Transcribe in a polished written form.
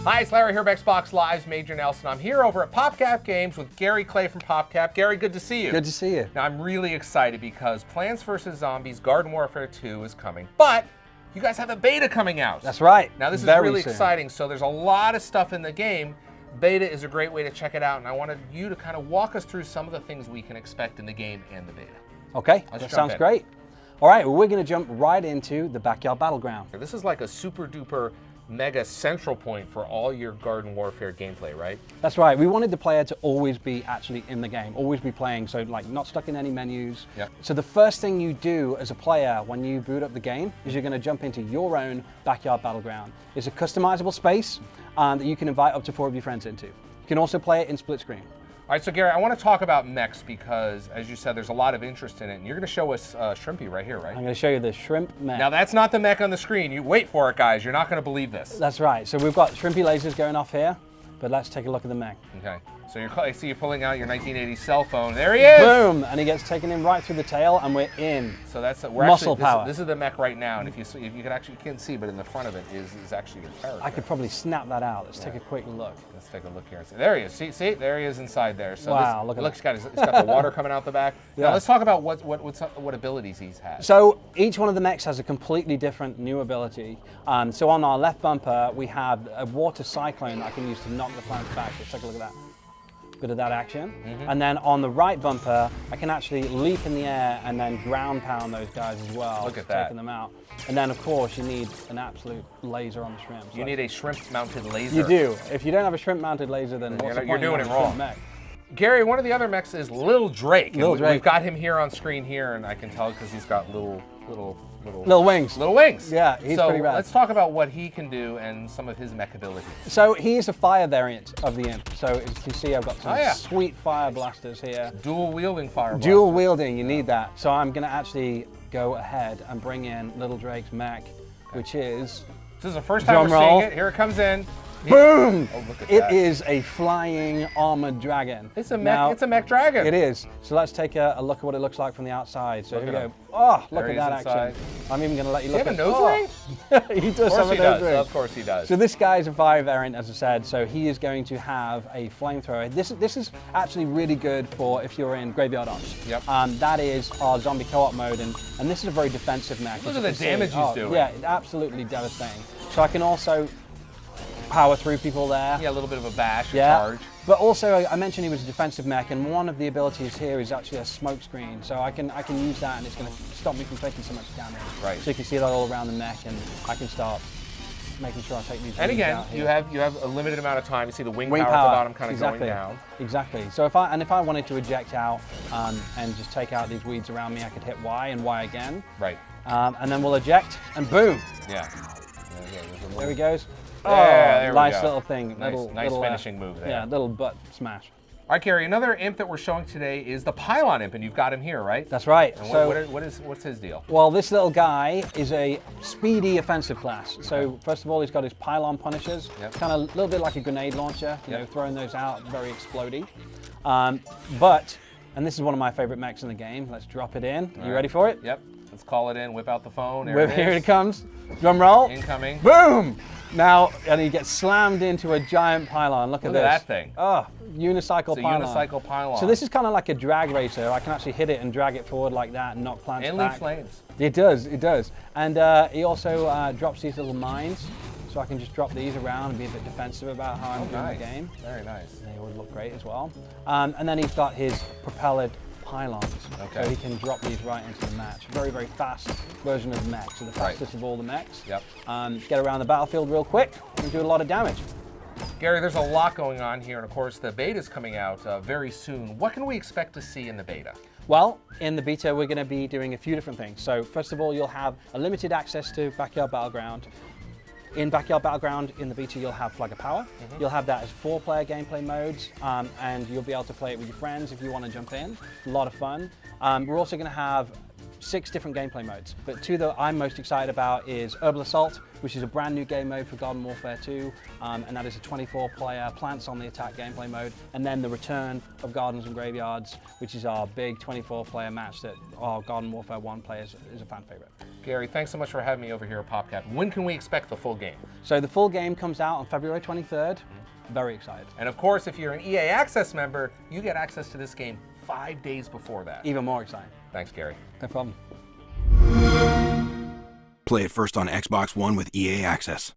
Hi, it's Larry here of Xbox Live's Major Nelson. I'm here over at PopCap Games with Gary Clay from PopCap. Gary, good to see you. Good to see you. Now, I'm really excited because Plants vs. Zombies Garden Warfare 2 is coming, but you guys have a beta coming out. That's right. Now, this is Very really soon. exciting. So there's a lot of stuff in the game. Beta is a great way to check it out, and I wanted you to kind of walk us through some of the things we can expect in the game and the beta. Okay, Let's that jump sounds in. great. All right, well, we're going to jump right into the Backyard Battleground. This is like a super duper mega central point for all your Garden Warfare gameplay, right? That's right. We wanted the player to always be actually in the game, always be playing, so like not stuck in any menus. Yep. So the first thing you do as a player when you boot up the game is you're going to jump into your own Backyard Battleground. It's a customizable space that you can invite up to 4 of your friends into. You can also play it in split screen. All right, so Gary, I want to talk about mechs because, as you said, there's a lot of interest in it, and you're going to show us Shrimpy right here, right? I'm going to show you the Shrimp Mech. Now, that's not the mech on the screen. You wait for it, guys. You're not going to believe this. That's right. So we've got Shrimpy lasers going off here, but let's take a look at the mech. Okay. So I see you pulling out your 1980 cell phone. There he is! Boom! And he gets taken in right through the tail, and we're in. So that's Muscle power. This is the mech right now, and if you can't see, but in the front of it is actually a character. I could probably snap that out. Let's take a quick look. Let's take a look here. There he is. See, there he is inside there. So wow, look at that. It's got the water coming out the back. Yeah. Now let's talk about what abilities he's had. So each one of the mechs has a completely different new ability. So on our left bumper, we have a water cyclone that I can use to knock the plants back. Let's take a look at that. Bit of that action. And then on the right bumper, I can actually leap in the air and then ground pound those guys as well. Look at that. Taking them out. And then of course you need an absolute laser on the shrimp. You need a shrimp-mounted laser. You do. If you don't have a shrimp-mounted laser, then what's the point you're doing of it having a wrong. shrimp mech? Gary, one of the other mechs is Lil Drake. Lil Drake. We've got him here on screen here, and I can tell because he's got little wings. Little wings. Yeah, he's pretty rad. Let's talk about what he can do and some of his mech abilities. So he is a fire variant of the Imp. So as you can see, I've got some sweet fire blasters here. Dual wielding fire blaster. Dual wielding, you need that. So I'm going to actually go ahead and bring in Little Drake's mech, which is... This is the first time we're seeing it. Here it comes in. Boom! Oh, look at It that. is a flying armored dragon. It's a mech. Now, It's a mech dragon. It is. So let's take a look at what it looks like from the outside. So here we at go. him. Oh, look There at he that is action. inside. I'm even going to let you Does look he at have a nose ring? He does Of have course a he nose does. ring. Of course he does. So this guy's a fire variant, as I said. So he is going to have a flamethrower. This is actually really good for if you're in Graveyard Ops. Yep. That is our zombie co-op mode, and this is a very defensive mech. Look as at you the can see. damage he's doing. Yeah, absolutely devastating. So I can also power through people there. Yeah, a little bit of a bash, a Yeah, charge. but also I mentioned he was a defensive mech, and one of the abilities here is actually a smoke screen. So I can use that, and it's going to stop me from taking so much damage. Right. So you can see that all around the mech, and I can start making sure I take these. And weeds again, out here. you have a limited amount of time. You see the wing power Wing at power, the bottom kind of exactly. going down. Exactly. So if I wanted to eject out and just take out these weeds around me, I could hit Y and Y again. Right. And then we'll eject, and boom. Yeah. There he goes. There we nice go. little thing. Nice little, finishing move there. Yeah, little butt smash. All right, Gary, another imp that we're showing today is the Pylon imp, and you've got him here, right? That's right. And So what's his deal? well, this little guy is a speedy offensive class. So first of all, he's got his Pylon punishers, Yep. kind of a little bit like a grenade launcher, you know, Yep. throwing those out, very explodey. And this is one of my favorite mechs in the game. Let's drop it in. You ready for it? Yep. Let's call it in. Whip out the phone. There Here it it is. comes. Drum roll. Incoming. Boom! Now, and he gets slammed into a giant pylon. Look at Look this. at that thing. Oh, unicycle It's a pylon. unicycle pylon. So this is kind of like a drag racer. I can actually hit it and drag it forward like that and knock plants And back. leave flames. It does, it does. And he also drops these little mines. So I can just drop these around and be a bit defensive about how I'm doing Nice. the game. Very nice. They would look great as well. And then he's got his propellered pylons. Okay. So he can drop these right into the match. Very, very fast version of the mech. So the fastest of all the mechs. Yep. Get around the battlefield real quick and do a lot of damage. Gary, there's a lot going on here, and of course the beta is coming out very soon. What can we expect to see in the beta? Well, in the beta, we're going to be doing a few different things. So first of all, you'll have a limited access to Backyard Battleground. In Backyard Battleground, in the beta, you'll have Flag of Power. You'll have that as 4-player gameplay modes, and you'll be able to play it with your friends if you want to jump in. A lot of fun. We're also going to have 6 different gameplay modes. But 2 that I'm most excited about is Herbal Assault, which is a brand new game mode for Garden Warfare 2, and that is a 24-player Plants on the Attack gameplay mode. And then the return of Gardens and Graveyards, which is our big 24-player match that our Garden Warfare 1 players is a fan favorite. Gary, thanks so much for having me over here at PopCap. When can we expect the full game? So the full game comes out on February 23rd. Very excited. And of course, if you're an EA Access member, you get access to this game 5 days before that. Even more exciting. Thanks, Gary. No problem. Play it first on Xbox One with EA Access.